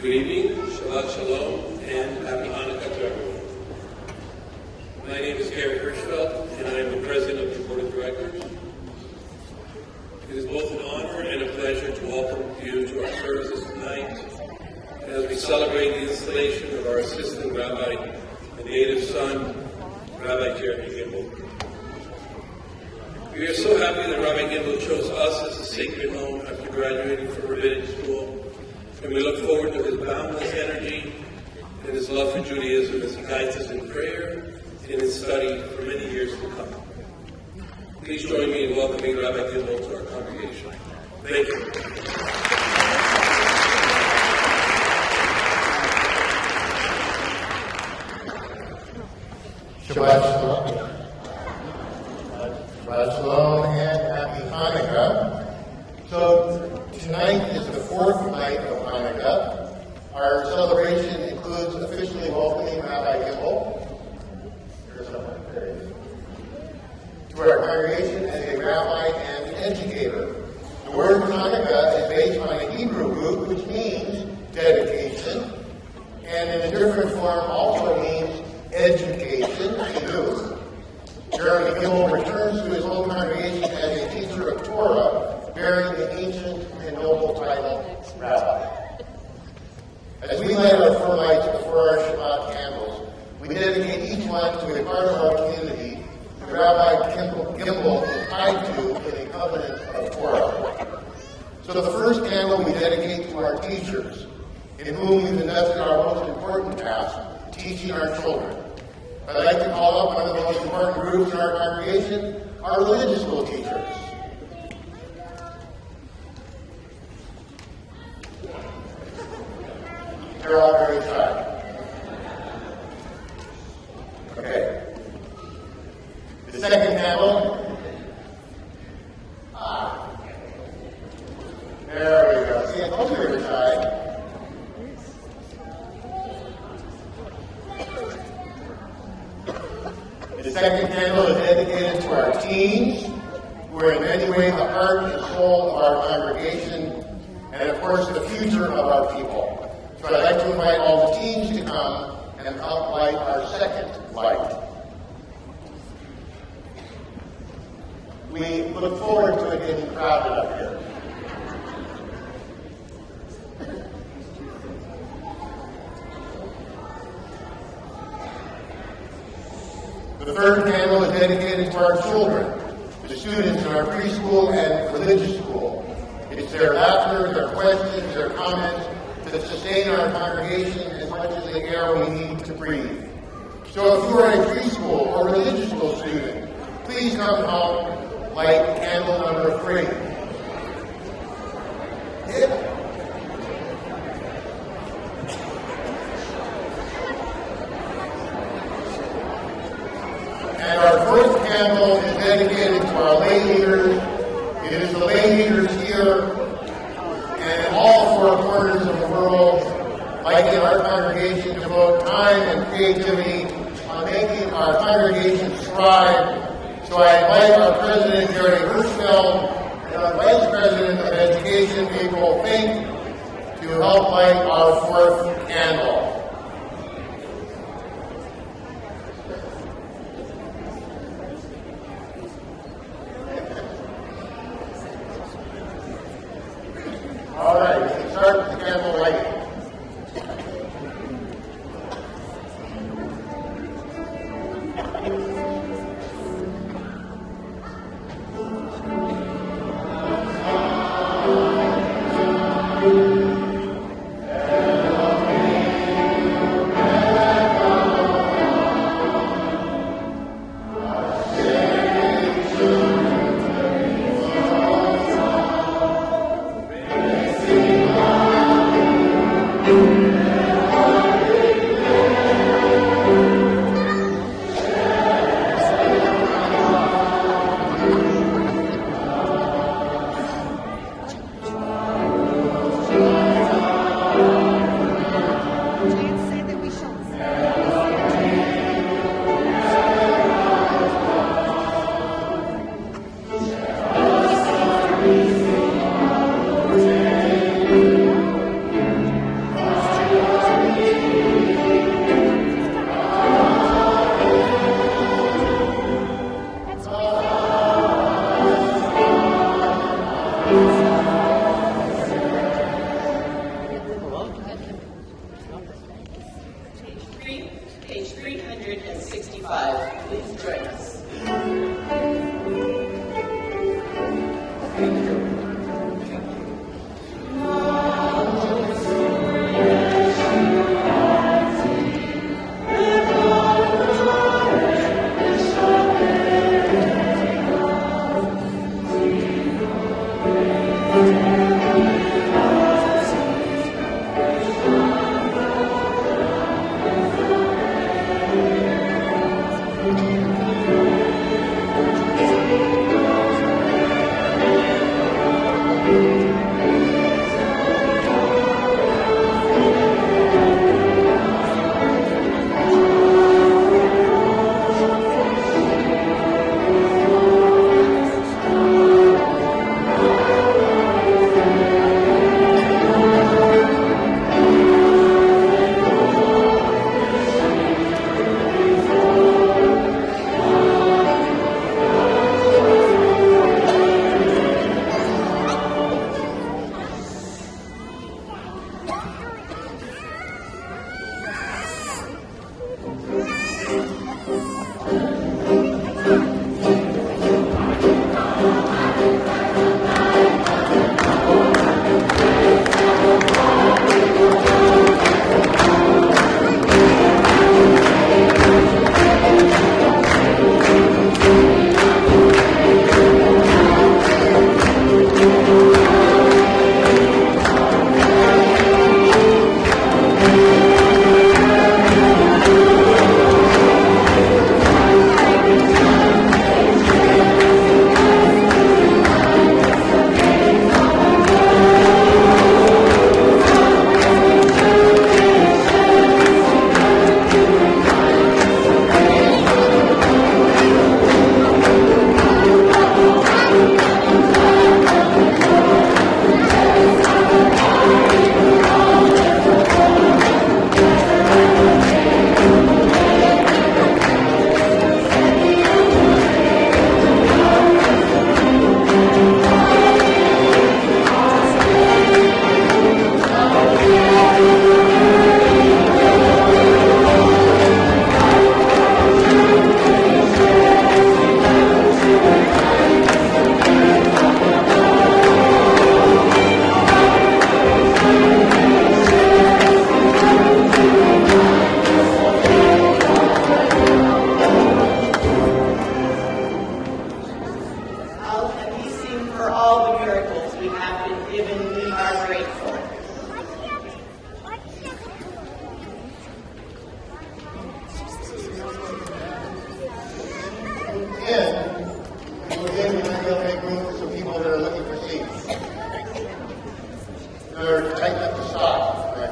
Good evening, Shabbat Shalom, and Happy Hanukkah to everyone. My name is Gary Hirschfeld, and I am the President of the Board of Directors. It is both an honor and a pleasure to welcome you to our services tonight as we celebrate the installation of our Assistant Rabbi and native son, Rabbi Jeremy Gimel. We are so happy that Rabbi Gimel chose us as a sacred home after graduating from rabbinic school, and we look forward to his boundless energy and his love for Judaism as he guides us in prayer and in study for many years to come. Please join me in welcoming Rabbi Gimel to our congregation. Thank you. Shabbat Shalom. Shabbat Shalom and Happy Hanukkah. So tonight is the fourth night of Hanukkah. Our celebration includes officially welcoming Rabbi Gimel to our congregation as a rabbi and an educator. The word Chanukah is based on a Hebrew root which means dedication, and in a different form also means education to youth. Jeremy Gimel returns to his home congregation as a teacher of Torah, bearing the ancient and noble title Rabbi. As we light our 4 lights before our Shabbat candles, we dedicate each one to a part of our community that Rabbi Gimel is tied to in a covenant of Torah. So the first candle we dedicate to our teachers, in whom we've invested our most important task, teaching our children. I'd like to call up one of the most important groups in our congregation, our religious school teachers. They're all very shy. Okay. The second candle. There we go. See, I told you they were shy. The second candle is dedicated to our teens, who are in many ways the heart and soul of our congregation, and of course the future of our people. So I'd like to invite all the teens to come and help light our second light. We look forward to it getting crowded up here. The third candle is dedicated to our children, the students in our preschool and religious school. It's their laughter, their questions, their comments that sustain our congregation as much as the air we need to breathe. So if you are a preschool or religious school student, please come help light candle number 3. Yeah. And our fourth candle is dedicated to our lay leaders. It is the lay leaders here and in all 4 corners of the world, like in our congregation, devote time and creativity on making our congregation thrive. So I invite our President, Gary Hirschfeld, and our Vice President of Education, April Fink, to help light our 4th candle. All right, we can start with the candle lighting.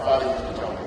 Father used to tell me.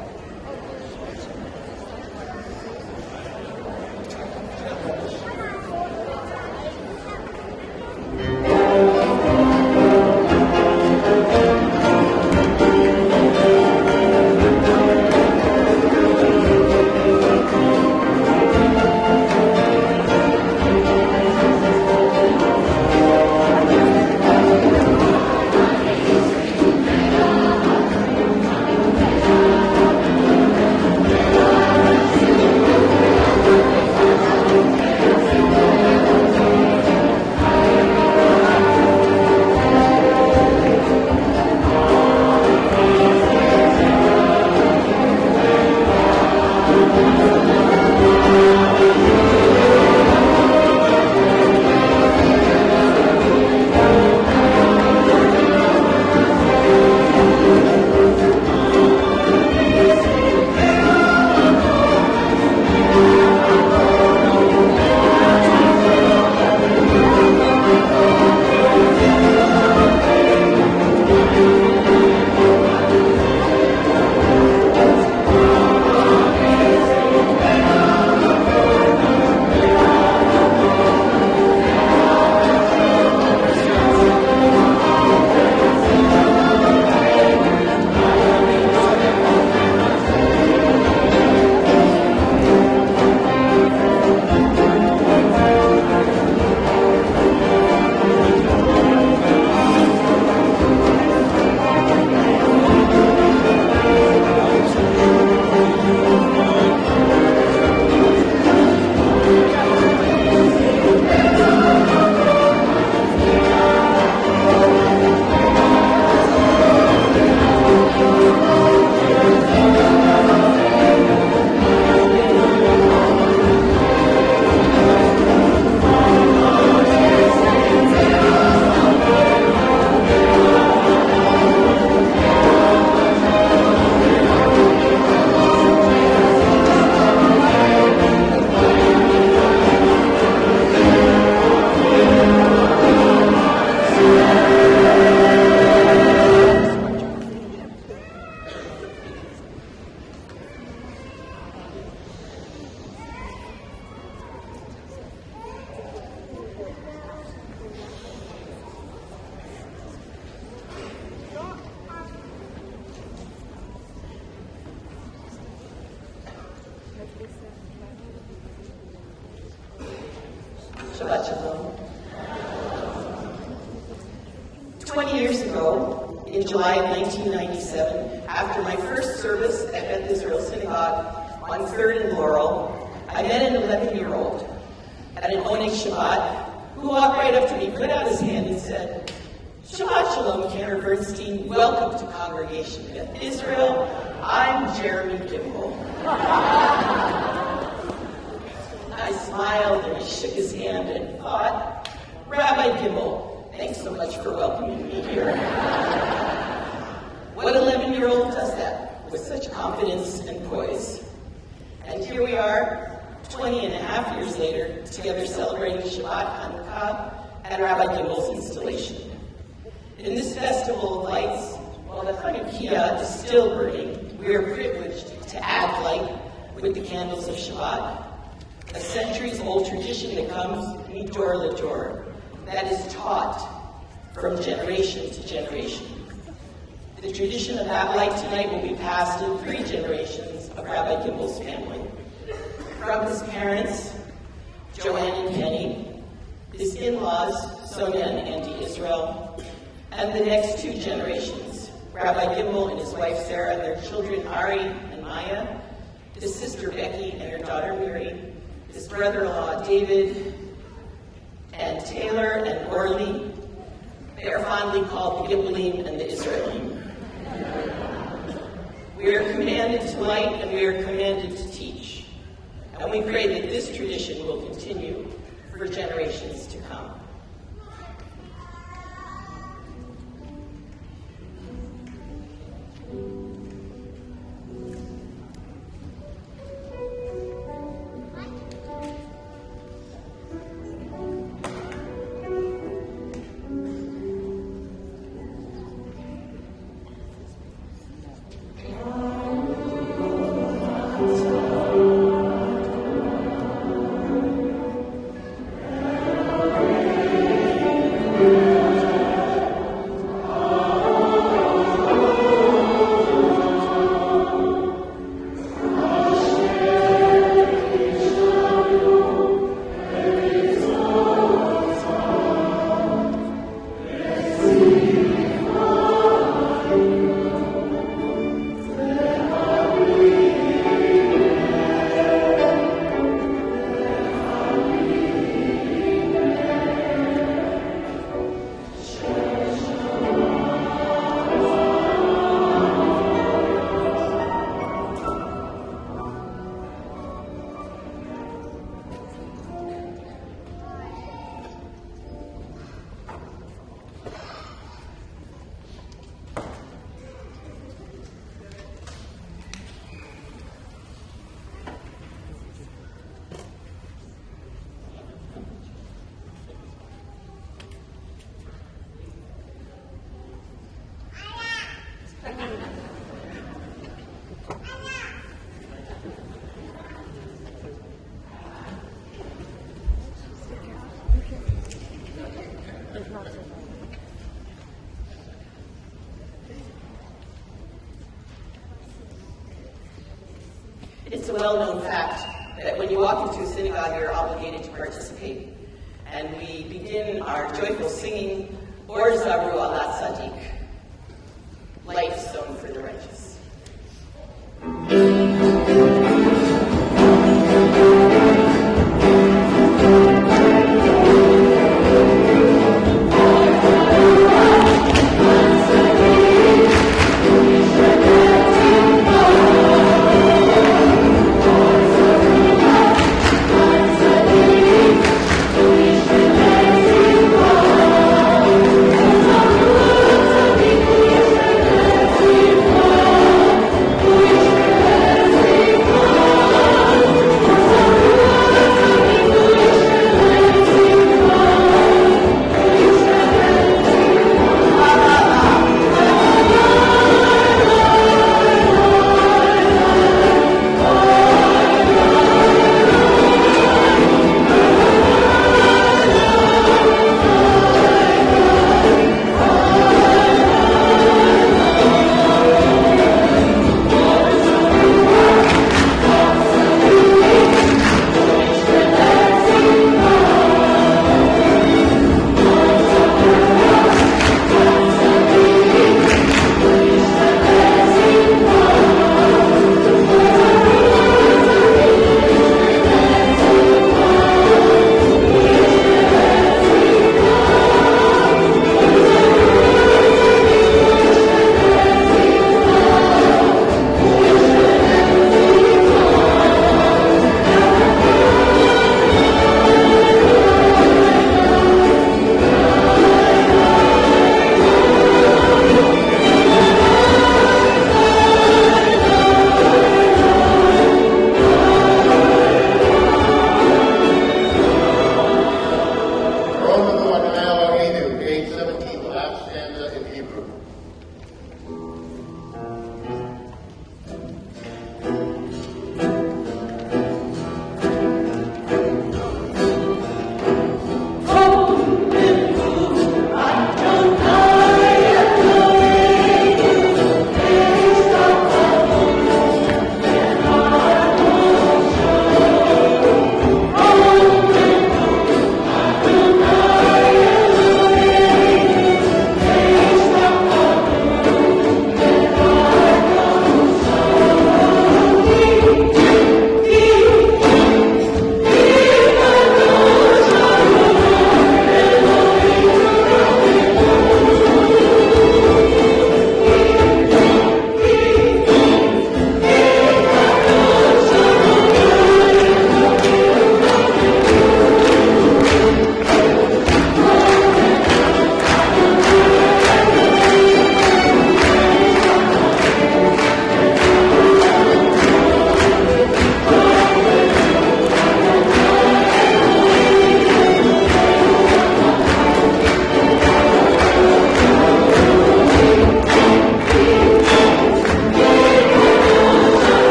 Shabbat Shalom. 20 years ago, in July of 1997, after my first service at Beth Israel Synagogue on 3rd and Laurel, I met an 11-year-old at an Oneg Shabbat who walked right up to me, put out his hand and said, "Shabbat Shalom, Tanner Bernstein. Welcome to Congregation Beth Israel. I'm Jeremy Kimball." I smiled and I shook his hand and thought, "Rabbi Kimball, thanks so much for welcoming me here." What 11-year-old does that with such confidence and poise? And here we are, 20 and a half years later, together celebrating Shabbat Chanukah at Rabbi Kimball's installation. In this festival of lights, while the Chanukah is still burning, we are privileged to add light with the candles of Shabbat, a centuries-old tradition that comes midor ledor, that is taught from generation to generation. The tradition of that light tonight will be passed in 3 generations of Rabbi Kimball's family. From his parents, Joanne and Kenny, his in-laws, Sonia and Andy Israel, and the next 2 generations, Rabbi Kimball and his wife Sarah, their children Ari and Maya, his sister Becky and her daughter Mary, his brother-in-law David, and Taylor and Orly. They are fondly called the Gibbelim and the Israelim. We are commanded to light and we are commanded to teach. And we pray that this tradition will continue for generations to come. Oh It's a well-known fact that when you walk into a synagogue, you're obligated to participate. And we begin our joyful singing, Or Zaru Alat Sadiq, light stone for the righteous.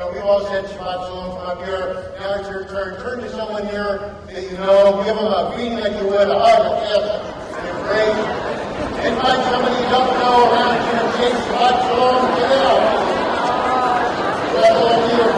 Well, we've all said Shabbat Shalom from up here. Now it's your turn. Turn to someone here that you know. Give them a greeting like you would, a hug, a kiss, and a embrace. Invite somebody you don't know around here and say Shabbat Shalom to them. Shabbat Shalom to you.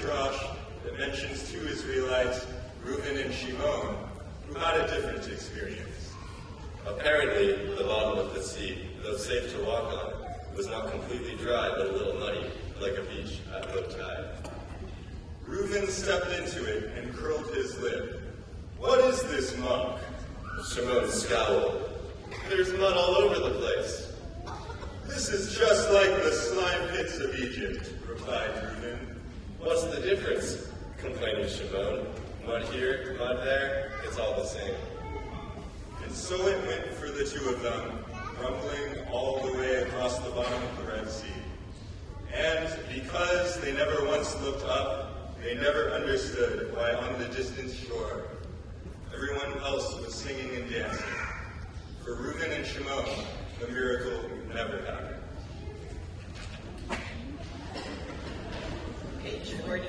Midrash that mentions two Israelites, Reuven and Shimon, who had a different experience. Apparently, the bottom of the sea, though safe to walk on, was not completely dry but a little muddy, like a beach at low tide. Reuven stepped into it and curled his lip. "What is this muck?" Shimon scowled. "There's mud all over the place." "This is just like the slime pits of Egypt," replied Reuven. "What's the difference?" complained Shimon. "Mud here, mud there, it's all the same." And so it went for the two of them, rumbling all the way across the bottom of the Red Sea. And because they never once looked up, they never understood why on the distant shore, everyone else was singing and dancing. For Reuven and Shimon, the miracle never happened. Page 40.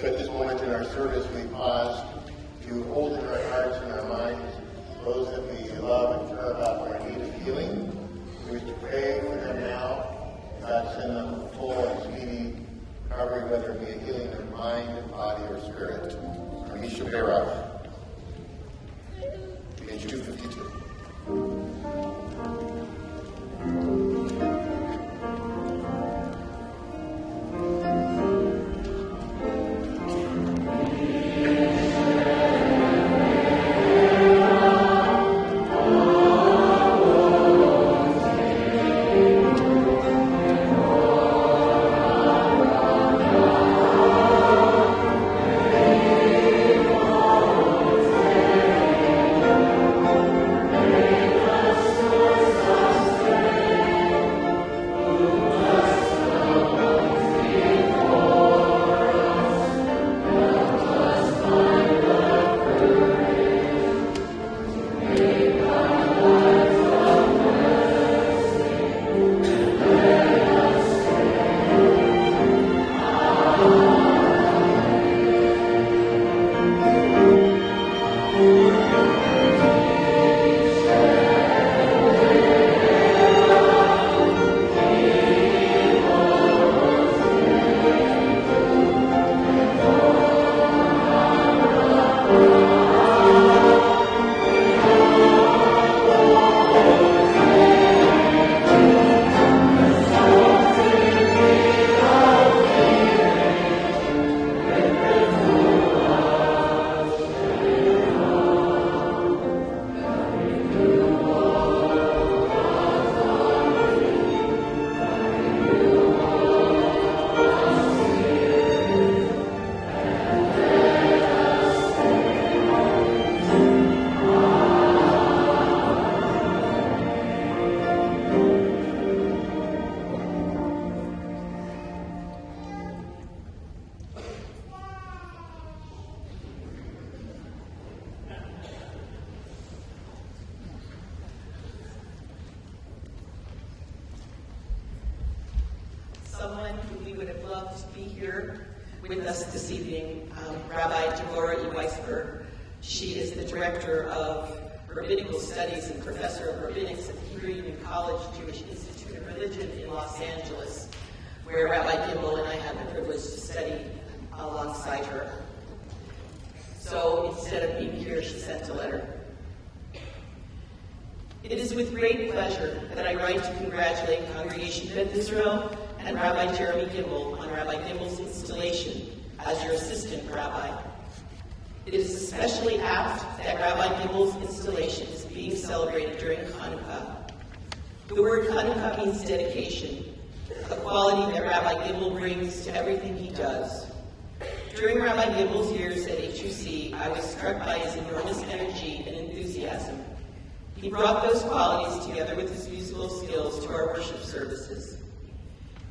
So at this moment in our service, we pause to hold in our hearts and our minds those that we love and care about who are in need of healing. We wish to pray for them now. God send them full and speedy recovery, whether it be a healing of mind, body, or spirit. Misha Berach, page 252. Someone who we would have loved to be here with us this evening, Rabbi Deborah E. Weisberg. She is the director of Rabbinical Studies and professor of rabbinics at the Hebrew Union College Jewish Institute of Religion in Los Angeles, where Rabbi Gimbel and I had the privilege to study alongside her. So instead of being here, she sent a letter. It is with great pleasure that I write to congratulate Congregation Beth Israel and Rabbi Jeremy Gimbel on Rabbi Gimbel's installation as your assistant rabbi. It is especially apt that Rabbi Gimbel's installation is being celebrated during Chanukah. The word Chanukah means dedication, a quality that Rabbi Gimbel brings to everything he does. During Rabbi Gimbel's years at HUC, I was struck by his enormous energy and enthusiasm. He brought those qualities together with his musical skills to our worship services.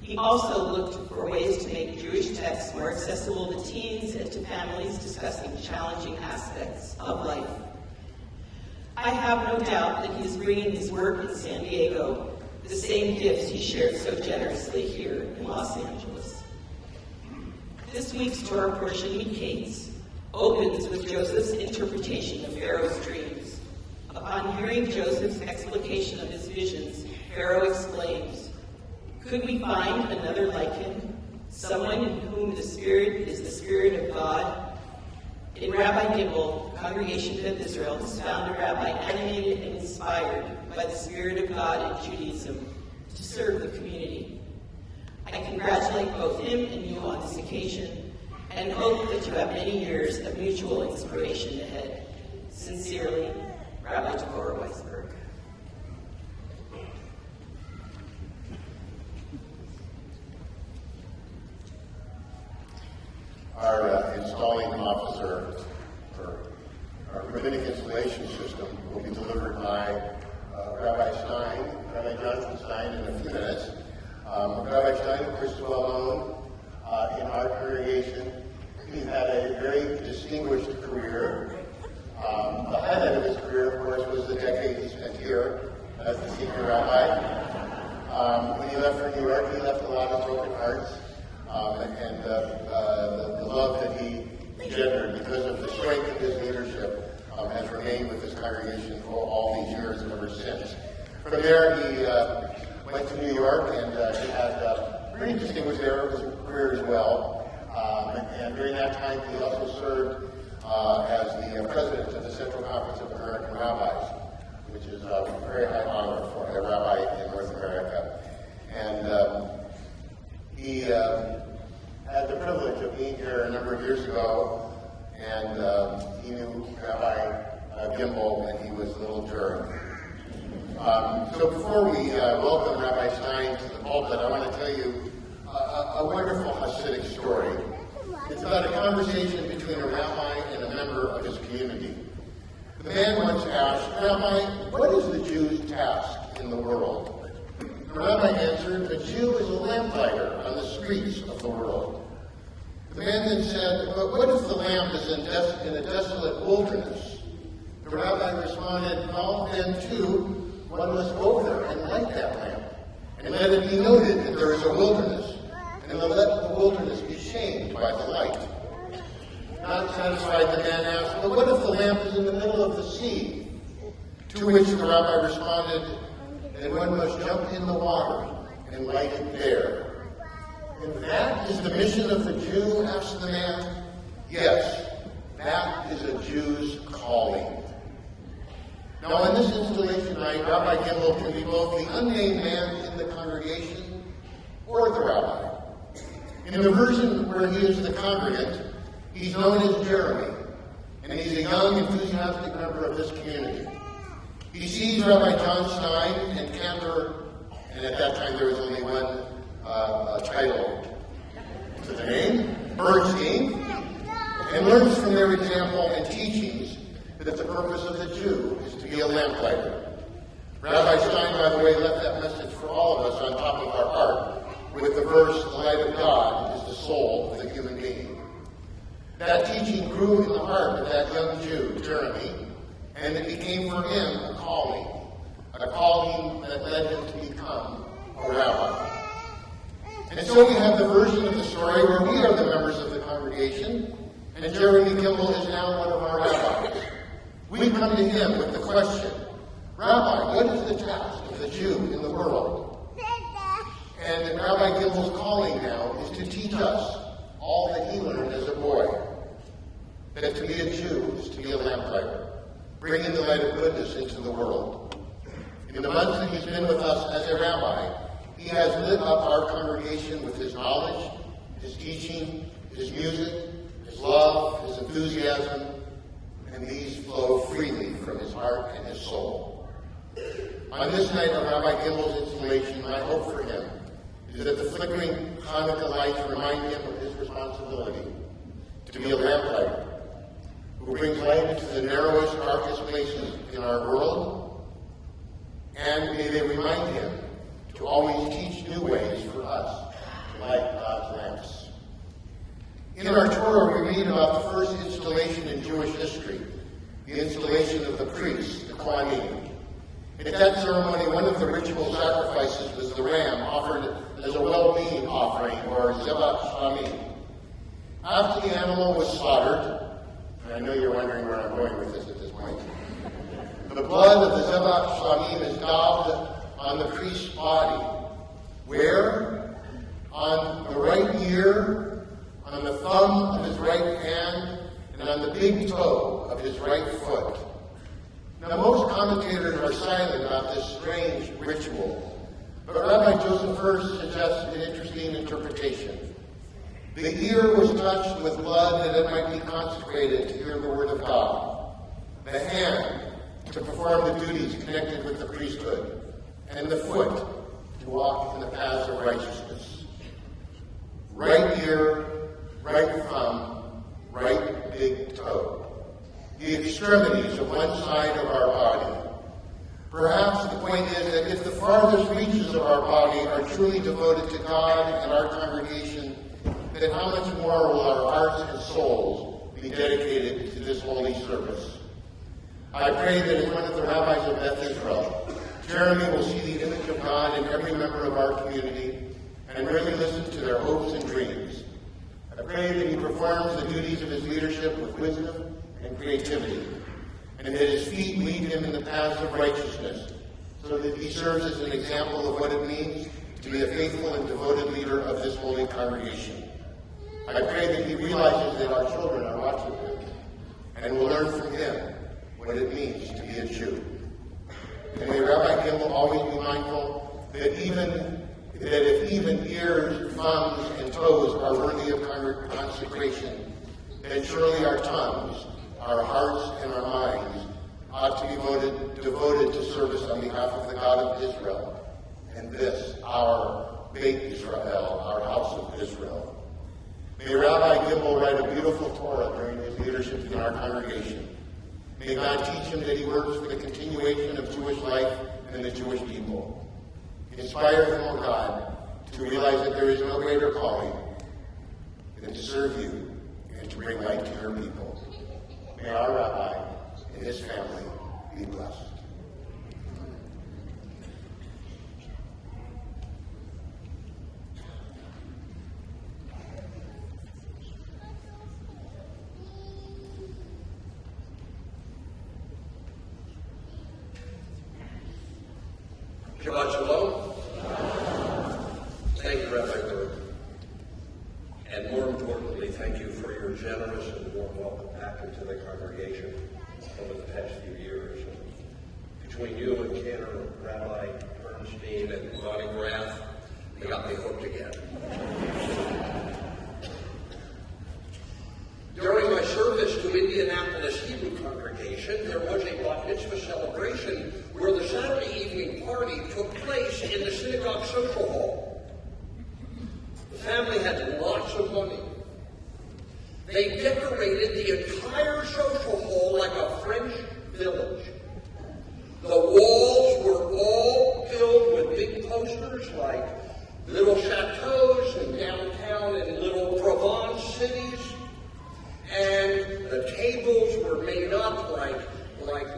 He also looked for ways to make Jewish texts more accessible to teens and to families discussing challenging aspects of life. I have no doubt that he is bringing his work in San Diego the same gifts he shared so generously here in Los Angeles. This week's Torah portion, Miketz, opens with Joseph's interpretation of Pharaoh's dreams. Upon hearing Joseph's explication of his visions, Pharaoh exclaims, "Could we find another like him, someone in whom the Spirit is the Spirit of God?" In Rabbi Gimbel, Congregation of Israel has found a rabbi animated and inspired by the Spirit of God in Judaism to serve the community. I congratulate both him and you on this occasion and hope that you have many years of mutual inspiration ahead. Sincerely, Rabbi Deborah Weisberg. Our installing officer for our rabbinic installation system will be delivered by Rabbi Stein, Rabbi Jonathan Stein, in a few minutes. Rabbi Stein, of course, is well known in our congregation. He's had a very distinguished career. The highlight of his career, of course, was the decade he spent here as the senior rabbi. When he left for New York, he left a lot of broken hearts, and the love that he strength of his leadership has remained with his congregation for all these years and ever since. From there, he went to New York, and he had pretty distinguished career as well. And during that time, he also served as the president of the Central Conference of American Rabbis, which is a very high honor for a rabbi in North America. And he had the privilege of being here a number of years ago, and he knew Rabbi Gimbel when he was a little germ. So before we welcome Rabbi Stein to the pulpit, I want to tell you a wonderful Hasidic story. It's about a conversation between a rabbi and a member of his community. The man once asked, "Rabbi, what is the Jew's task in the world?" The rabbi answered, "A Jew is a lamplighter on the streets of the world." The man then said, "But what if the lamp is in a desolate wilderness?" The rabbi responded, "Well, then too, one must go there and light that lamp, and let it be noted that there is a wilderness, and let the wilderness be shamed by the light." Not satisfied, the man asked, "But what if the lamp is in the middle of the sea?" To which the rabbi responded, "Then one must jump in the water and light it there." "And that is the mission of the Jew?" asked the man. "Yes, that is a Jew's calling." Now, on this installation night, Rabbi Gimbel can be both the unnamed man in the congregation or the rabbi. In the version where he is the congregant, he's known as Jeremy, and he's a young, enthusiastic member of this community. He sees Rabbi John Stein and Cantor, and at that time there was only one title to the name, Bernstein, and learns from their example and teachings that the purpose of the Jew is to be a lamplighter. Rabbi Stein, by the way, left that message for all of us on top of our heart with the verse, "The light of God is the soul of the human being." That teaching grew in the heart of that young Jew, Jeremy, and it became for him a calling that led him to become a rabbi. And so we have the version of the story where we are the members of the congregation, and Jeremy Gimbel is now one of our rabbis. We come to him with the question, "Rabbi, what is the task of the Jew in the world?" And Rabbi Gimbel's calling now is to teach us all that he learned as a boy, that to be a Jew is to be a lamplighter, bringing the light of goodness into the world. In the months that he's been with us as a rabbi, he has lit up our congregation with his knowledge, his teaching, his music, his love, his enthusiasm, and these flow freely from his heart and his soul. On this night of Rabbi Gimbel's installation, my hope for him is that the flickering Chanukah lights remind him of his responsibility to be a lamplighter who brings light into the narrowest, darkest places in our world, and may they remind him to always teach new ways for us to light God's lamps. In our Torah, we read about the first installation in Jewish history, the installation of the priests, the Kohanim. At that ceremony, one of the ritual sacrifices was the ram offered as a well-being offering, or Zebach Shlamim. After the animal was slaughtered, and I know you're wondering where I'm going with this at this point, the blood of the Zebach Shlamim is daubed on the priest's body. Where? On the right ear, on the thumb of his right hand, and on the big toe of his right foot. Now, most commentators are silent about this strange ritual, but Rabbi Joseph Hurst suggests an interesting interpretation. The ear was touched with blood that it might be consecrated to hear the word of God. The hand to perform the duties connected with the priesthood, and the foot to walk in the paths of righteousness. Right ear, right thumb, right big toe. The extremities of one side of our body. Perhaps the point is that if the farthest reaches of our body are truly devoted to God and our congregation, then how much more will our hearts and souls be dedicated to this holy service? I pray that as one of the rabbis of Beth Israel, Jeremy will see the image of God in every member of our community and really listen to their hopes and dreams. I pray that he performs the duties of his leadership with wisdom and creativity, and that his feet lead him in the paths of righteousness, so that he serves as an example of what it means to be a faithful and devoted leader of this holy congregation. I pray that he realizes that our children are watching him and will learn from him what it means to be a Jew. And may Rabbi Gimel always be mindful that if even ears, thumbs, and toes are worthy of consecration, then surely our tongues, our hearts, and our minds ought to be devoted to service on behalf of the God of Israel, and this, our Beit Israel, our house of Israel. May Rabbi Gimel write a beautiful Torah during his leadership in our congregation. May God teach him that he works for the continuation of Jewish life and the Jewish people. Inspire him, O God, to realize that there is no greater calling than to serve you and to bring light to your people. May our Rabbi and his family be blessed. Shabbat Shalom. Thank you, Rabbi Berg. And more importantly, thank you for your generous and warm welcome back into the congregation over the past few years. Between you and Cantor, Rabbi Bernstein, and Ronnie Graff, they got me hooked again. During my service to Indianapolis Hebrew congregation, there was a bat mitzvah celebration where the Saturday evening party took place in the synagogue social hall. The family had lots of money. They decorated the entire social hall like a French village. The walls were all filled with big posters like little chateaus and downtown and little Provence cities. And the tables were made up like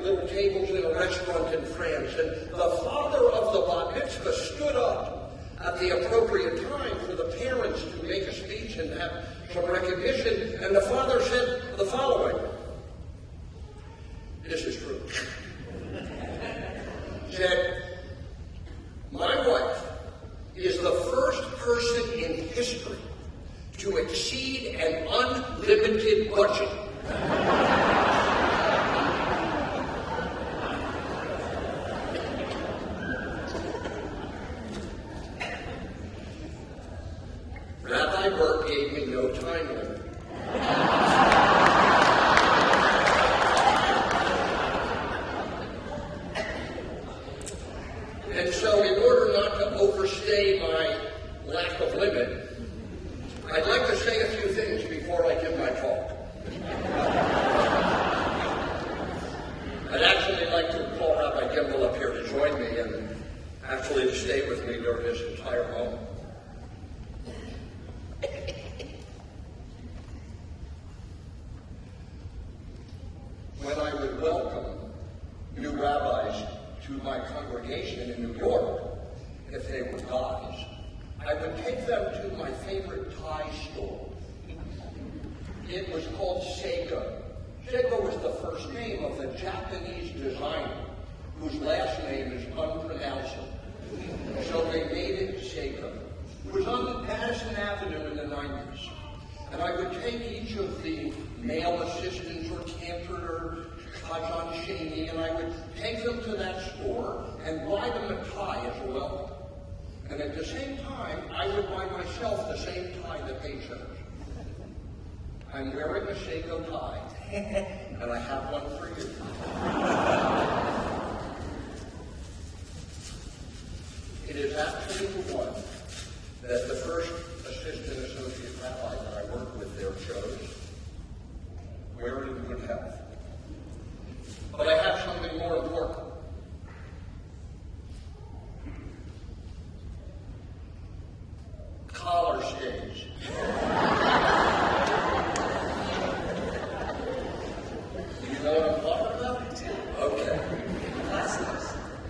little tables in a restaurant in France. And the father of the bat mitzvah stood up at the appropriate time for the parents to make a speech and have some recognition. And the father said the following. This is true. Said, my wife is the first person in history to exceed an unlimited budget. Rabbi Berg gave me no time limit. And so in order not to overstay my lack of limit, I'd like to say a few things before I give my talk. I'd actually like to call Rabbi Gimel up here to join me and actually to stay with me during this entire moment. When I would welcome new rabbis to my congregation in New York, if they were guys, I would take them to my favorite Thai store. It was called Seiko. Seiko was the first name of the Japanese designer whose last name is unpronounceable. So they made it Seiko. It was on Madison Avenue in the 90s. And I would take each of the male assistants or Cantor or Kajan Shani, and I would take them to that store and buy them a tie as a welcome. And at the same time, I would buy myself the same tie that they chose. I'm wearing a Seiko tie, and I have one for you. It is actually the one that the first assistant associate rabbi that I worked with there chose, wearing in good health. But I have something more important. Collar stays. You know what I'm talking about? Okay.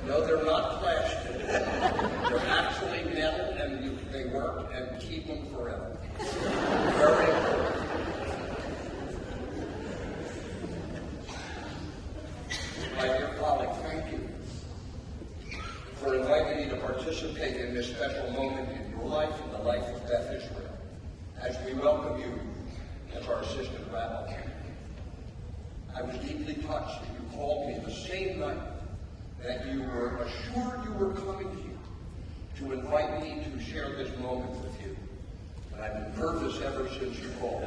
No, they're not plastic. They're actually metal, and they work and keep participate in this special moment in your life and the life of Beth Israel as we welcome you as our assistant rabbi. I was deeply touched that you called me the same night that you were assured you were coming here to invite me to share this moment with you. And I've been nervous ever since you called.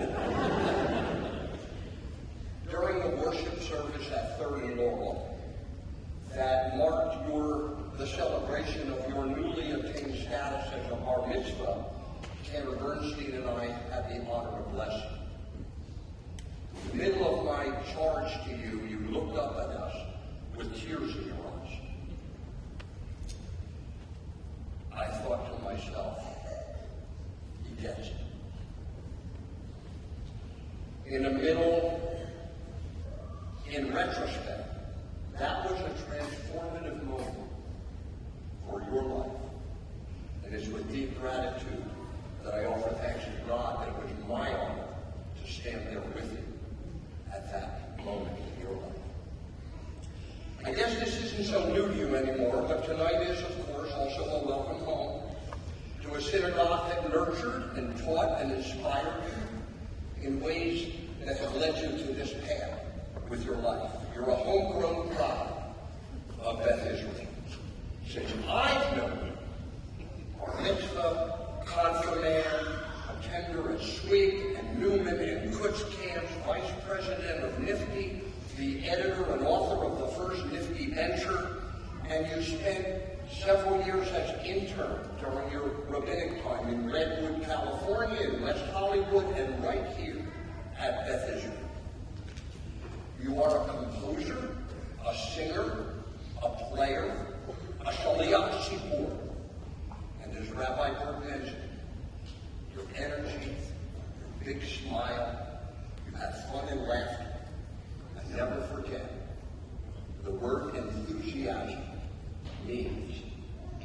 During the worship service at 3rd and Laurel that marked the celebration of your newly attained status as a bar mitzvah, Tanner Bernstein and I had the honor of blessing. In the middle of my charge to you, you looked up at us with tears in your eyes. I thought to myself, he gets it. In retrospect, that was a transformative moment for your life. And it's with deep gratitude that I offer thanks to God that it was my honor to stand there with you at that moment in your life. I guess this isn't so new to you anymore, but tonight is, of course, also a welcome home to a synagogue that nurtured and taught and inspired you in ways that have led you to this path with your life. You're a homegrown product of Beth Israel. Since I've known you, bar mitzvah, confirmand, attender at Swig and Newman and Kutz camps, vice president of NIFTY, the editor and author of the first NIFTY venture, and you spent several years as intern during your rabbinic time in Redwood, California, in West Hollywood, and right here at Beth Israel. You are a composer, a singer, a player, a shaliach tzibur, and as Rabbi Berg mentioned, your energy, your big smile, you have fun and laughter. And never forget, the word enthusiasm means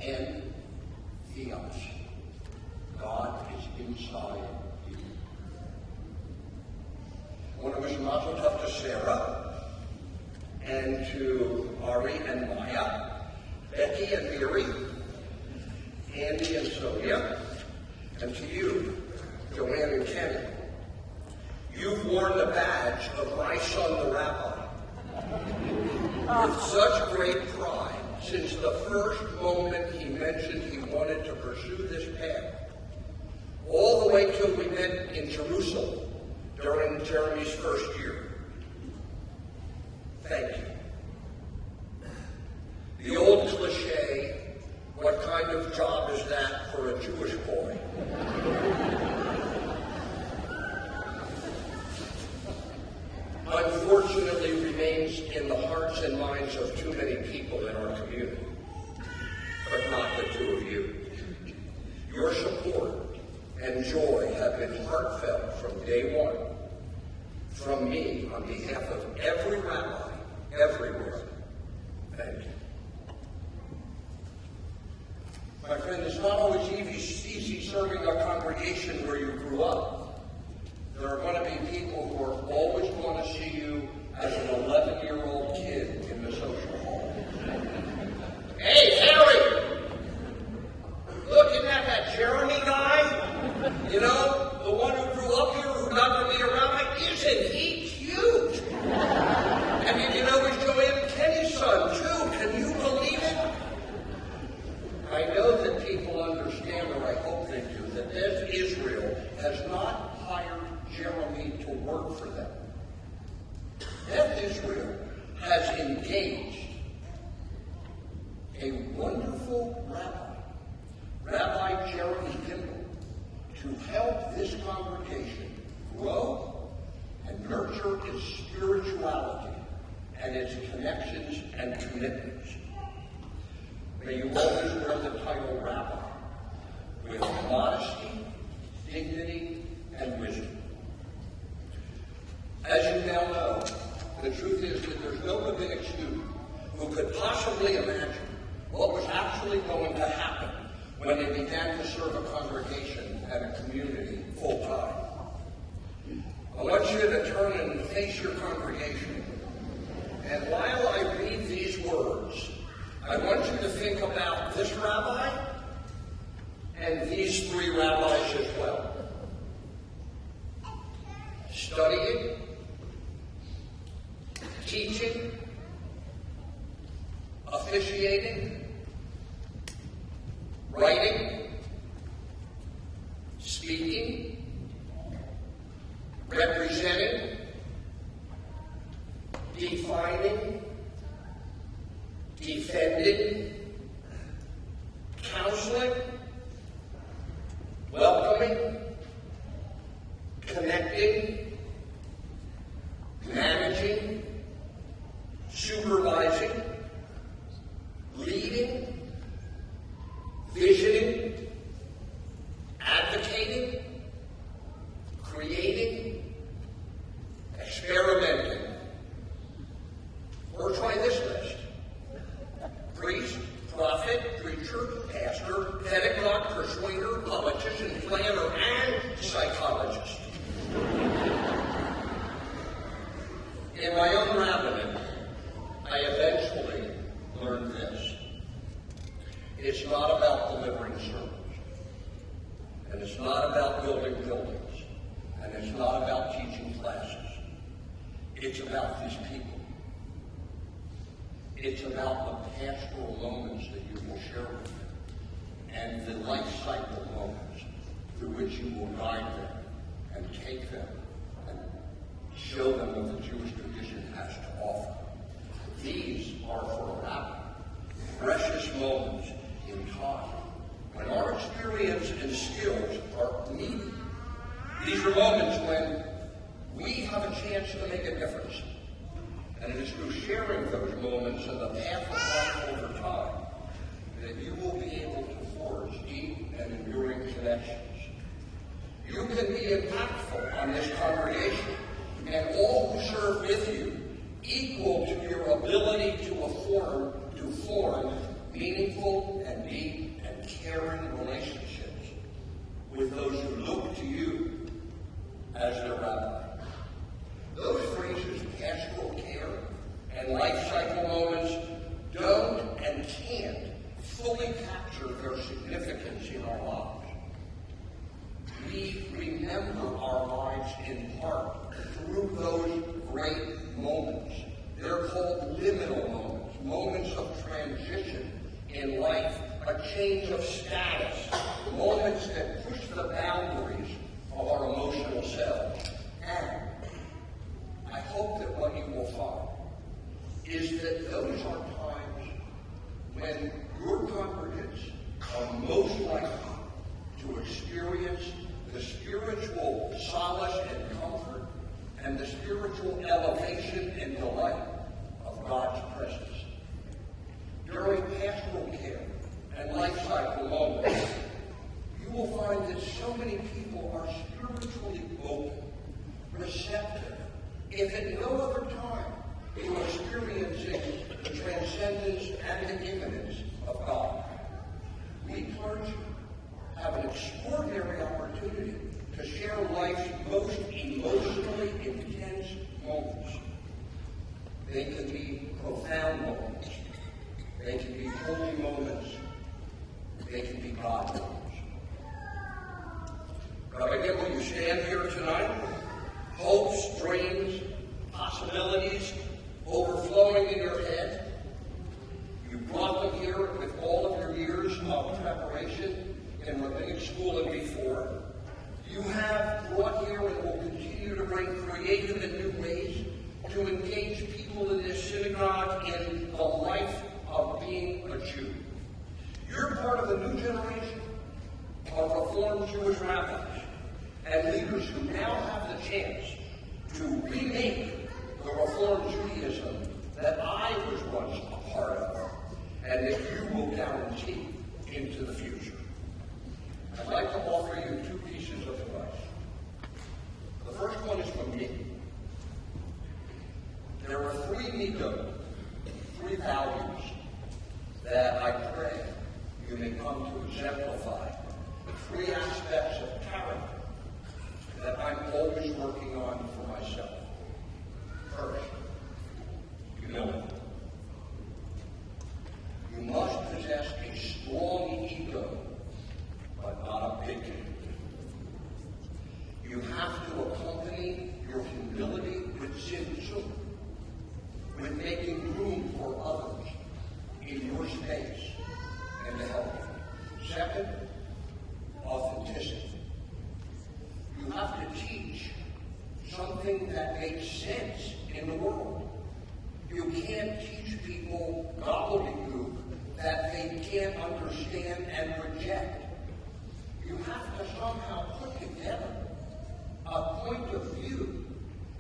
en-theos. God is inside you. I want to wish mazel tov to Sarah, and to Ari and Maya, Becky and Miri, Andy and Sonia, and to you, Joanne and Kenny. You've worn the badge of my son, the rabbi, with such great pride since the first moment he mentioned he wanted to pursue this path, all the way till we met in Jerusalem during Jeremy's first year. Thank you. The old cliche, what kind of job is that for a Jewish boy? Unfortunately remains in the hearts and minds of too many people in our community, but not the two of you. Your support and joy have been heartfelt from day one. From me, on behalf of every rabbi, everywhere, thank you. My friend, it's not always easy serving a congregation where you grew up. There are going to be people who are always going to see you as an 11-year-old kid in the social hall. Hey, Harry! Looking at that Jeremy guy? You know, the one who grew up here who got to be a rabbi? Isn't he cute? And you know he's Joanne and Kenny's son, too. Can you believe it? I know that people understand, or I hope they do, that Beth Israel has not hired Jeremy to work for them. Beth Israel has engaged a wonderful rabbi, Rabbi Jeremy Kimball, to help this congregation grow and nurture its spirituality and its connections and commitments. May you always wear the title rabbi with modesty, dignity, and wisdom. As you now know, the truth is that there's no rabbinic student who could possibly imagine what was actually going to happen when they began to serve a congregation and a community full time. I want you to turn and face your congregation. And while I read these words, I want you to think about this rabbi and these three rabbis as well. Studying, teaching, officiating, writing, speaking, representing, defining, defending, counseling, welcoming, connecting, managing, supervising, leading, visioning, advocating, creating, experimenting. Or try this list: priest, prophet, preacher, pastor, pedagogue, persuader, politician, planner, and psychologist. In my own rabbinate, I eventually learned this. It's not about delivering sermons, and it's not about building buildings, and it's not about teaching classes. It's about these people. It's about the pastoral moments that you will share with them, and the life cycle moments through which you will guide them and take them and show them what the Jewish tradition has to offer. These are for a rabbi precious moments in time when our experience and skills are needed. These are moments when we have a chance to make a difference. And it is through sharing those moments in the path of life over time that you will be able to forge deep and enduring connections. You can be impactful on this congregation and all who serve with you, equal to your ability to form meaningful and deep and caring relationships with those who look to you as their rabbi. Those phrases, pastoral care and life cycle moments, don't and can't fully capture their significance in our lives. We remember our lives in part through those great moments. They're called liminal moments, moments of transition in life, a change of status, moments that push the boundaries of our emotional selves. And I hope that what you will find is that those are times when your congregants are most likely to experience the spiritual solace and comfort and the spiritual elevation and delight of God's presence. During pastoral care and life cycle moments, you will find that so many people are spiritually open, receptive, if at no other time you are experiencing the transcendence and the immanence of God. We clergy have an extraordinary opportunity to share life's most emotionally intense moments. They can be profound moments. They can be holy moments. They can be God moments. Rabbi Gimel, you stand here tonight, hopes, dreams, possibilities overflowing in your head. You brought them here with all of your years of preparation in rabbinic school and before. You have brought here and will continue to bring creative and new ways to engage people in this synagogue in the life of being a Jew. You're part of the new generation of Reformed Jewish rabbis and leaders who now have the chance to remake the Reformed Judaism that I was once a part of and that you will guarantee into the future. I'd like to offer you two pieces of advice. The first one is from me. There are three values that I pray you may come to exemplify, three aspects of character that I'm always working with making room for others in your space and to help you. Second, authenticity. You have to teach something that makes sense in the world. You can't teach people gobbledygook that they can't understand and reject. You have to somehow put together a point of view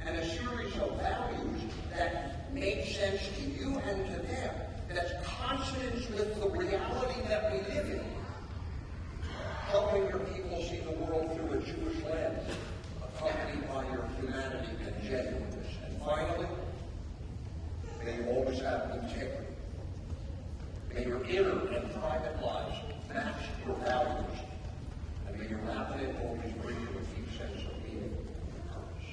and a series of values that make sense to you and to them, that's consonant with the reality that we live in. Helping your people see the world through a Jewish lens, accompanied by your humanity and genuineness. And finally, may you always have integrity. May your inner and private lives match your values. And may your rabbinate always bring you a deep sense of meaning and purpose.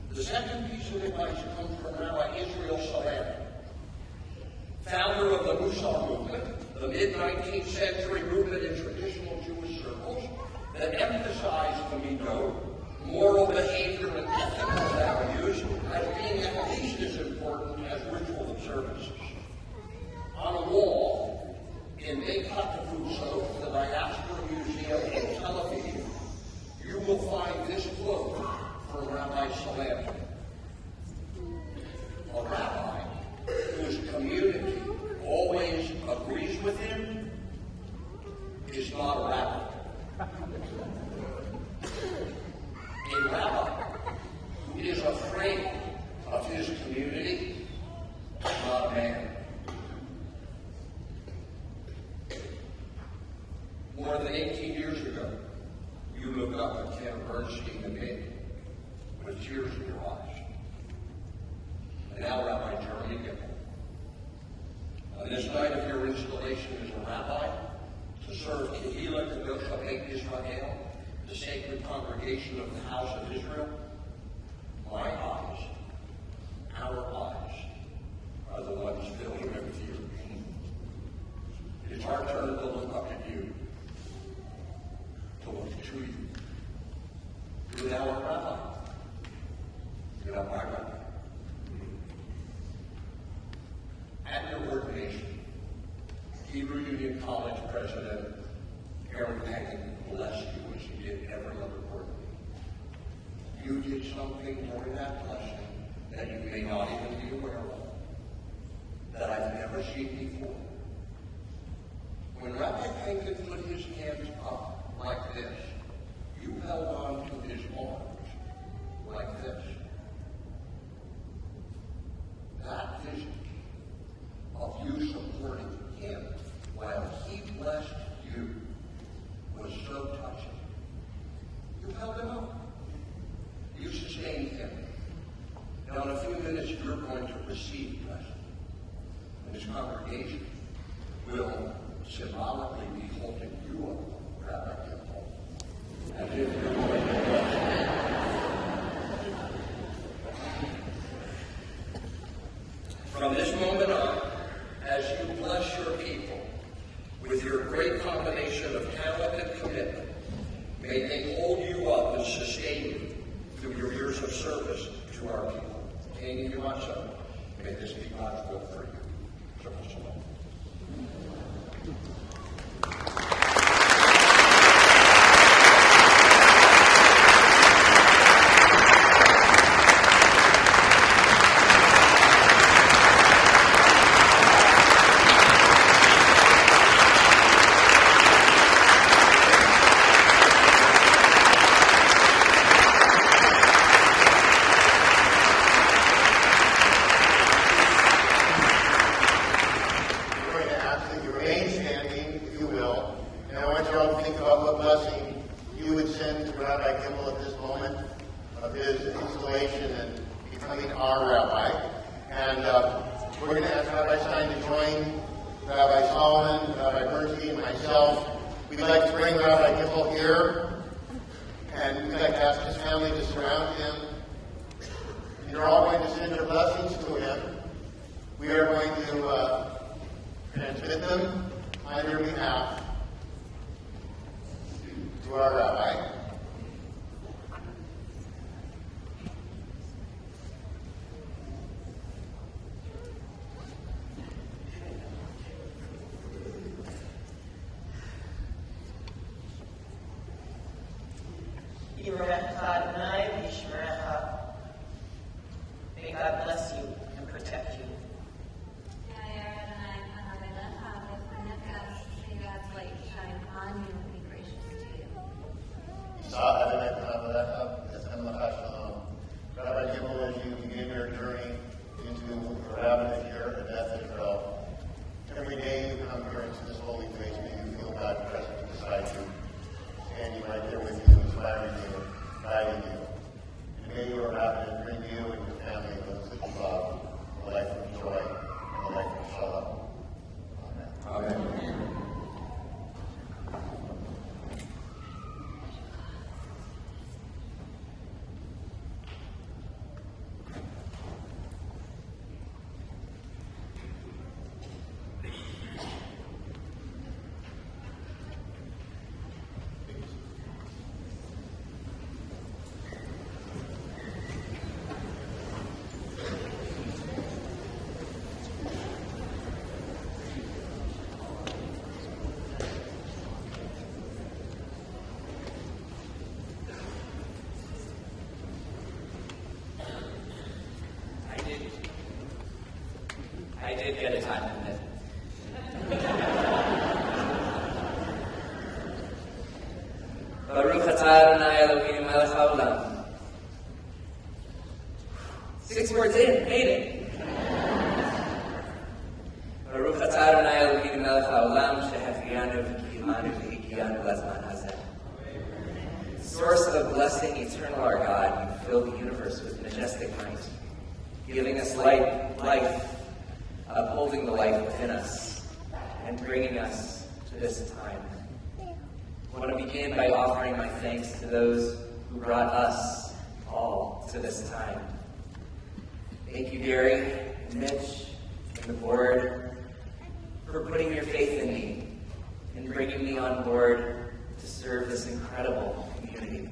The second piece of advice comes from Rabbi Israel Salam, founder of the Musar movement, the mid-19th century movement in traditional Jewish circles that emphasized the Midot, moral behavior and ethical values as being at least as important as ritual observances. On a wall in Beikat Tafuso, the Diaspora Museum in Tel Aviv, you will find this quote from Rabbi Salam. A rabbi whose community always agrees with him is not a rabbi. A rabbi who is afraid of his community is not a man. More than 18 years ago, you looked up at Ken Bernstein and me with tears in your eyes. And now Rabbi Jeremy Gibble, on this night of your installation as a rabbi, to serve Kehillah Kadosha Beit Israel, the sacred congregation of the House of Israel, my eyes, our eyes, are the ones filled with tears. It is our turn to look up at you, to look to you. You're now a rabbi. You're not my rabbi. At your ordination, Hebrew Union College President Aaron Pagan blessed you as he did every other ordination. You did something during that blessing that you may not even be aware of, that I've never seen before. When Rabbi Pagan put his hands up like this, you held on to his arms like this. That vision of you supporting him while he blessed you was so touching. You held him up. You sustained him. Now in a few minutes you're going to receive blessing. And this congregation will symbolically be holding you up, Rabbi Gibble, as if you're going to bless. From this moment on, as you bless your people with your great combination of talent and commitment, may they hold you up and sustain you through your years of service to our people. King Yamaso, may this be God's will for you. Shabbat shalom. 6 words in, made it. Baruch atah Adonai Eloheinu melech haolam shehachianu v'kihanu v'higiyanu lazman hazeh. Source of blessing, eternal our God, you fill the universe with majestic might, giving us life, upholding the life within us, and bringing us to this time. I want to begin by offering my thanks to those who brought us all to this time. Thank you, Gary, and Mitch, and the board, for putting your faith in me and bringing me on board to serve this incredible community.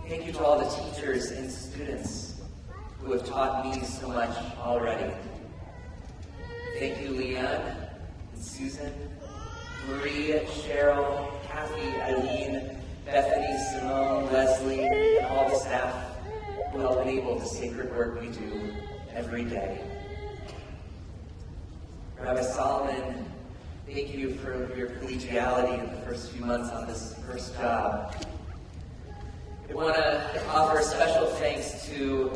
Thank you to all the teachers and students who have taught me so much already. Thank you, Leanne and Susan, Marie, Cheryl, Kathy, Eileen, Bethany, Simone, Leslie, and all the staff who help enable the sacred work we do every day. Rabbi Solomon, thank you for your collegiality in the first few months on this first job. I want to offer a special thanks to,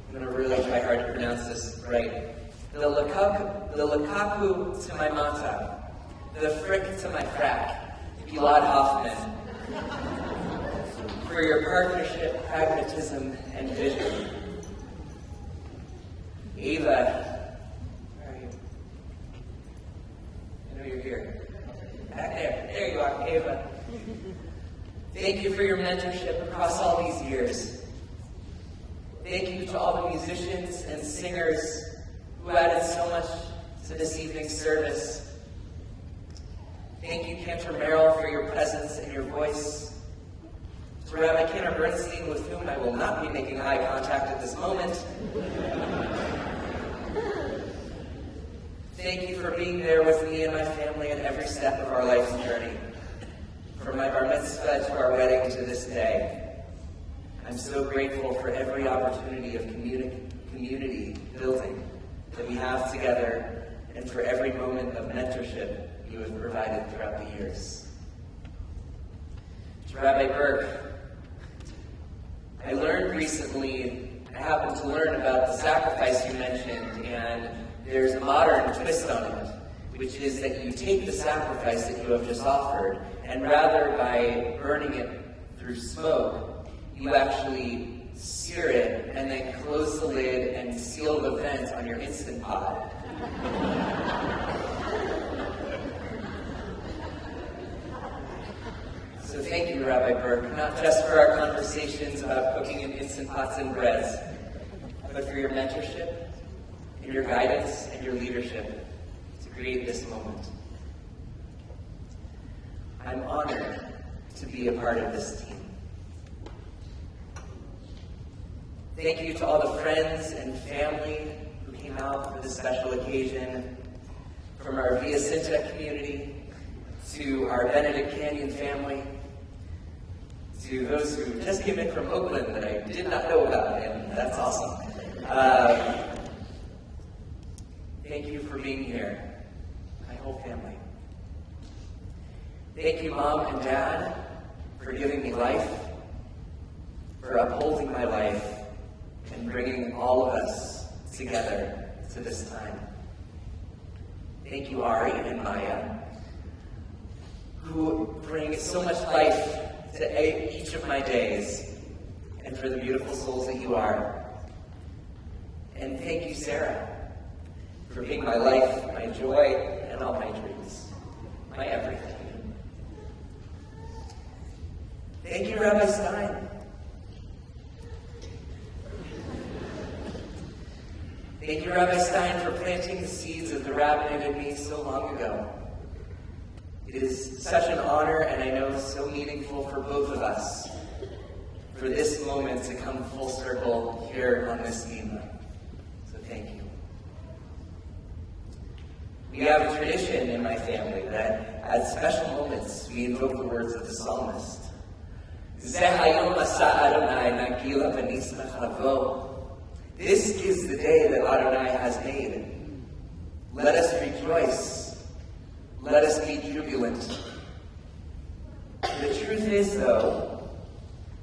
I'm going to really try hard to pronounce this right, the Lukaku to my Mata, the Frick to my Frack, Gilad Hoffman, for your partnership, pragmatism, and vision. Ava, where are you? I know you're here. Back there. There you are, Ava. Thank you for your mentorship across all these years. Thank you to all the musicians and singers who added so much to this evening's service. Thank you, Cantor Merrill, for your presence and your voice. To Rabbi Cantor Bernstein, with whom I will not be making eye contact at this moment. Thank you for being there with me and my family at every step of our life's journey. From my bar mitzvah to our wedding to this day. I'm so grateful for every opportunity of community building that we have together, and for every moment of mentorship you have provided throughout the years. To Rabbi Burke, I happened to learn about the sacrifice you mentioned, and there's a modern twist on it, which is that you take the sacrifice that you have just offered, and rather by burning it through smoke, you actually sear it and then close the lid and seal the vent on your Instant Pot. So thank you, Rabbi Burke, not just for our conversations about cooking in Instant Pots and breads, but for your mentorship, and your guidance, and your leadership to create this moment. I'm honored to be a part of this team. Thank you to all the friends and family who came out for this special occasion, from our Via Cinta community, to our Benedict Canyon family, to those who just came in from Oakland that I did not know about, and that's awesome. Thank you for being here, my whole family. Thank you, Mom and Dad, for giving me life, for upholding my life, and bringing all of us together to this time. Thank you, Ari and Maya, who bring so much life to each of my days, and for the beautiful souls that you are. And thank you, Sarah, for being my life, my joy, and all my dreams, my everything. Thank you, Rabbi Stein. Thank you, Rabbi Stein, for planting the seeds of the rabbinate in me so long ago. It is such an honor, and I know so meaningful for both of us, for this moment to come full circle here on this evening. So thank you. We have a tradition in my family that at special moments we invoke the words of the psalmist. Zeh hayom asa Adonai nagila v'nismech lavo. This is the day that Adonai has made. Let us rejoice. Let us be jubilant. The truth is, though,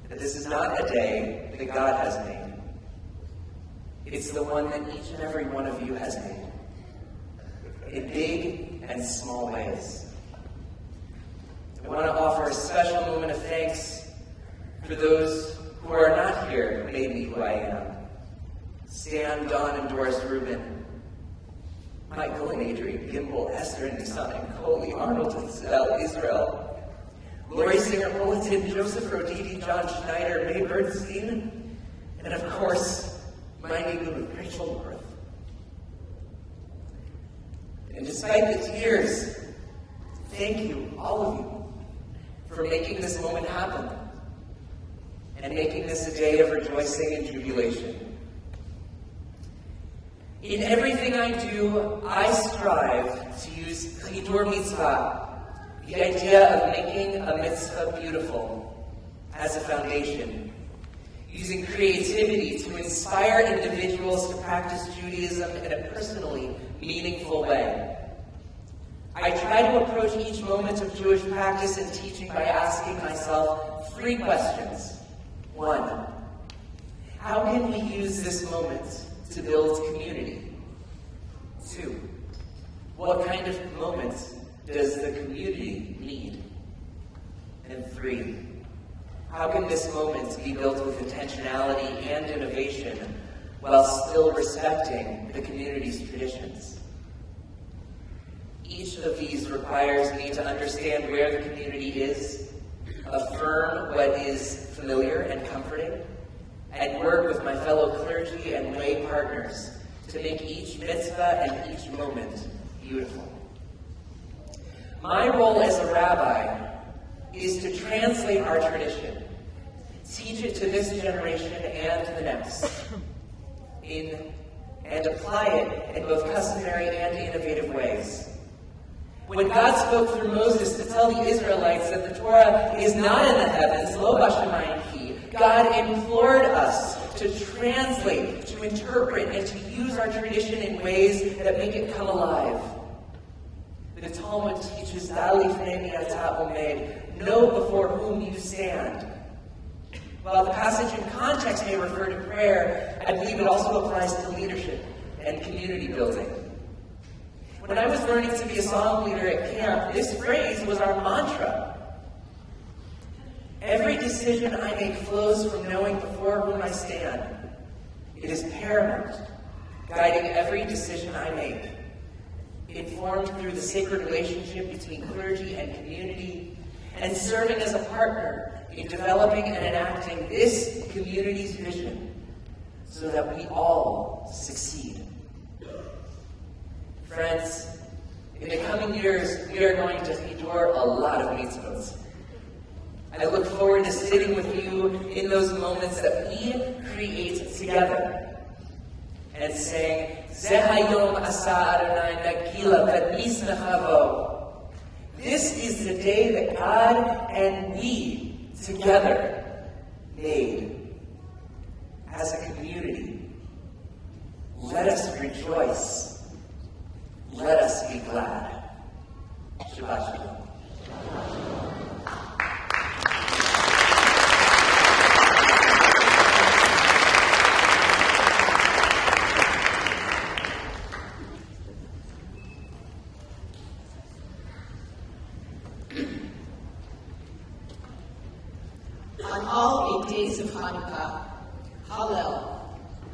that this is not a day that God has made. It's the one that each and every one of you has made, in big and small ways. I want to offer a special moment of thanks for those who are not here who made me who I am. Stan, Don, and Doris Rubin, Michael and Adrian Gimbel, Esther and Nisan and Coley, Arnold and Sidel, Israel, Lori Singer-Bulletin, Joseph Roditi, John Schneider, May Bernstein, and of course, my neighbor Rachel North. And despite the tears, thank you, all of you, for making this moment happen and making this a day of rejoicing and jubilation. In everything I do, I strive to use Chidur Mitzvah, the idea of making a mitzvah beautiful, as a foundation, using creativity to inspire individuals to practice Judaism in a personally meaningful way. I try to approach each moment of Jewish practice and teaching by asking myself 3 questions. 1, how can we use this moment to build community? 2, what kind of moment does the community need? And 3, how can this moment be built with intentionality and innovation while still respecting the community's traditions? Each of these requires me to understand where the community is, affirm what is familiar and comforting, and work with my fellow clergy and lay partners to make each mitzvah and each moment beautiful. My role as a rabbi is to translate our tradition, teach it to this generation and the next, and apply it in both customary and innovative ways. When God spoke through Moses to tell the Israelites that the Torah is not in the heavens, lo b'shamayim hi, God implored us to translate, to interpret, and to use our tradition in ways that make it come alive. The Talmud teaches, "Da lifnei mi ata omed," know before whom you stand. While the passage in context may refer to prayer, I believe it also applies to leadership and community building. When I was learning to be a song leader at camp, this phrase was our mantra. Every decision I make flows from knowing before whom I stand. It is paramount, guiding every decision I make. Informed through the sacred relationship between clergy and community, and serving as a partner in developing and enacting this community's vision so that we all succeed. Friends, in the coming years, we are going to endure a lot of mitzvot. I look forward to sitting with you in those moments that we create together and saying, Zeh hayom asa Adonai nagila v'nismecha bo. This is the day that God and we together made as a community. Let us rejoice. Let us be glad. Shabbat shalom. On all 8 days of Chanukah, Hallel,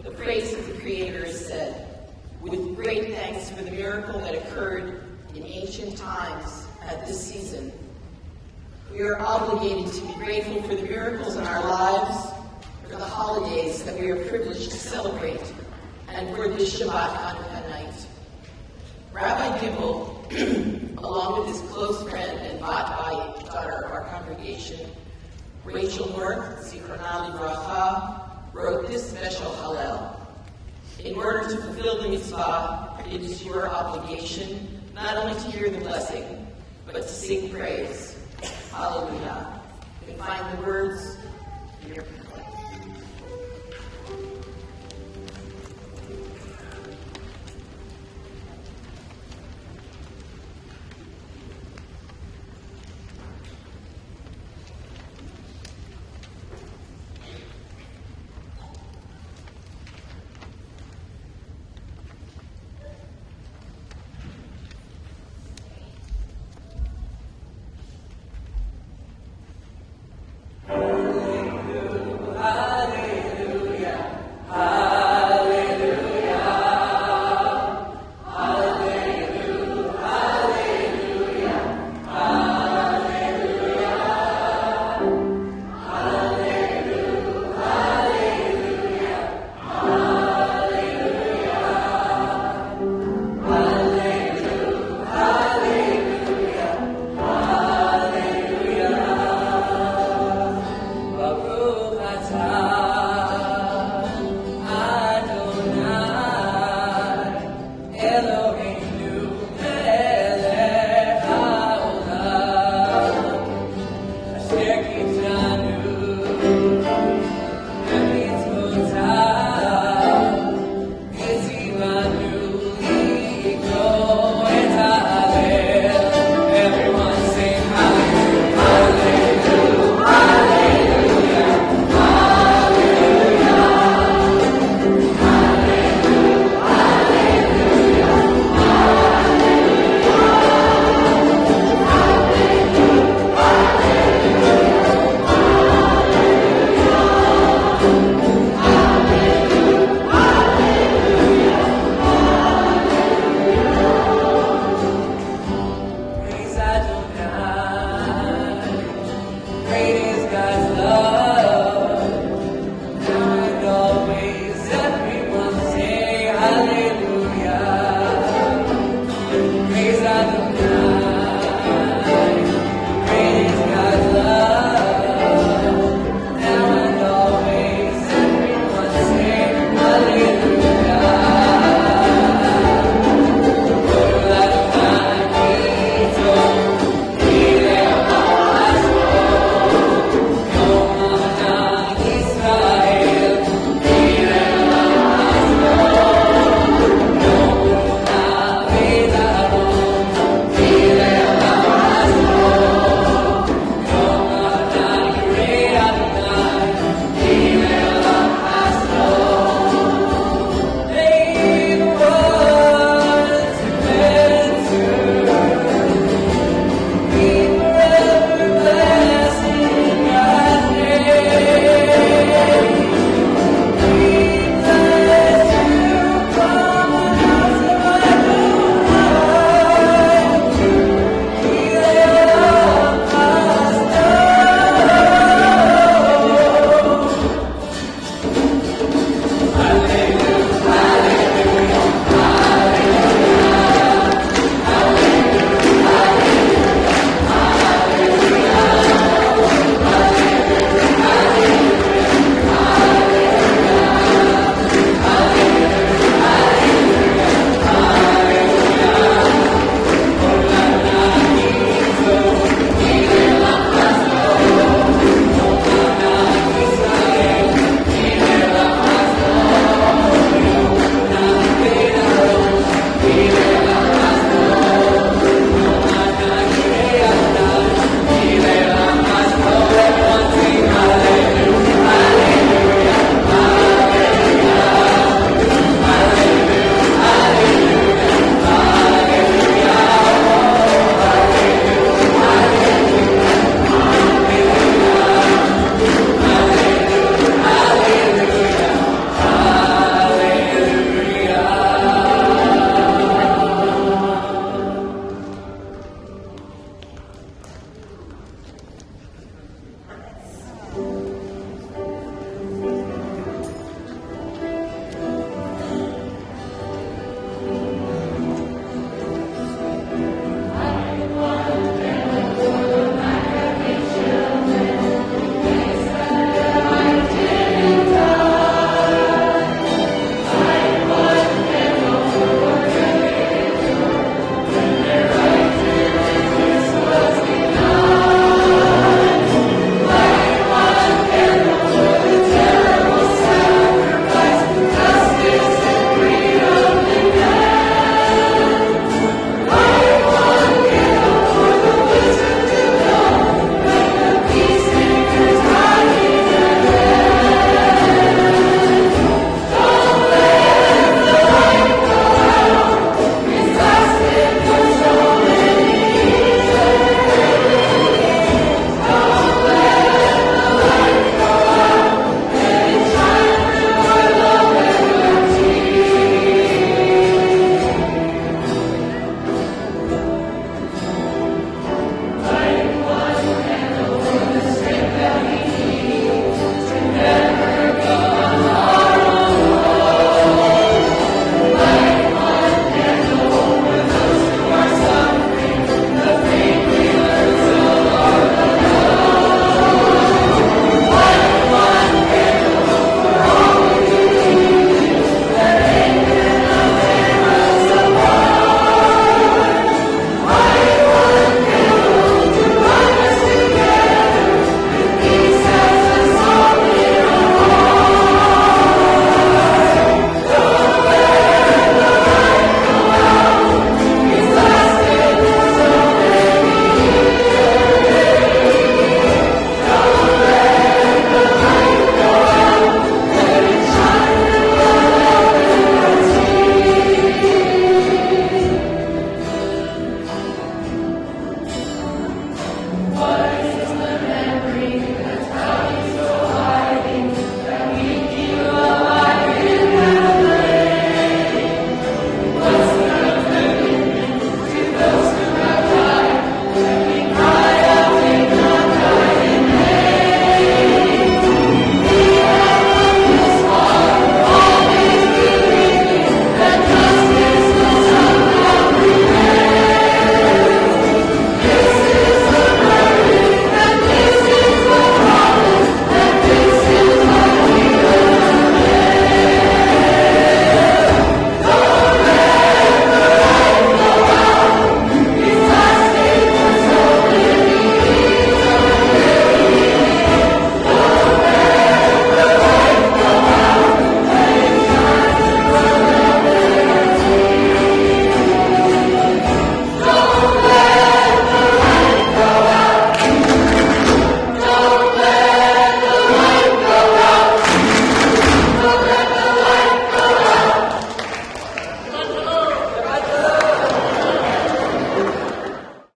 the praise of the Creator is said, with great thanks for the miracle that occurred in ancient times at this season. We are obligated to be grateful for the miracles in our lives, for the holidays that we are privileged to celebrate, and for this Shabbat Chanukah night. Rabbi Gimbel, along with his close friend and Bat daughter of our congregation, Rachel North, Zichronah Livracha, wrote this special Hallel. In order to fulfill the mitzvah, it is your obligation not only to hear the blessing, but to sing praise. Hallelujah. You can find the words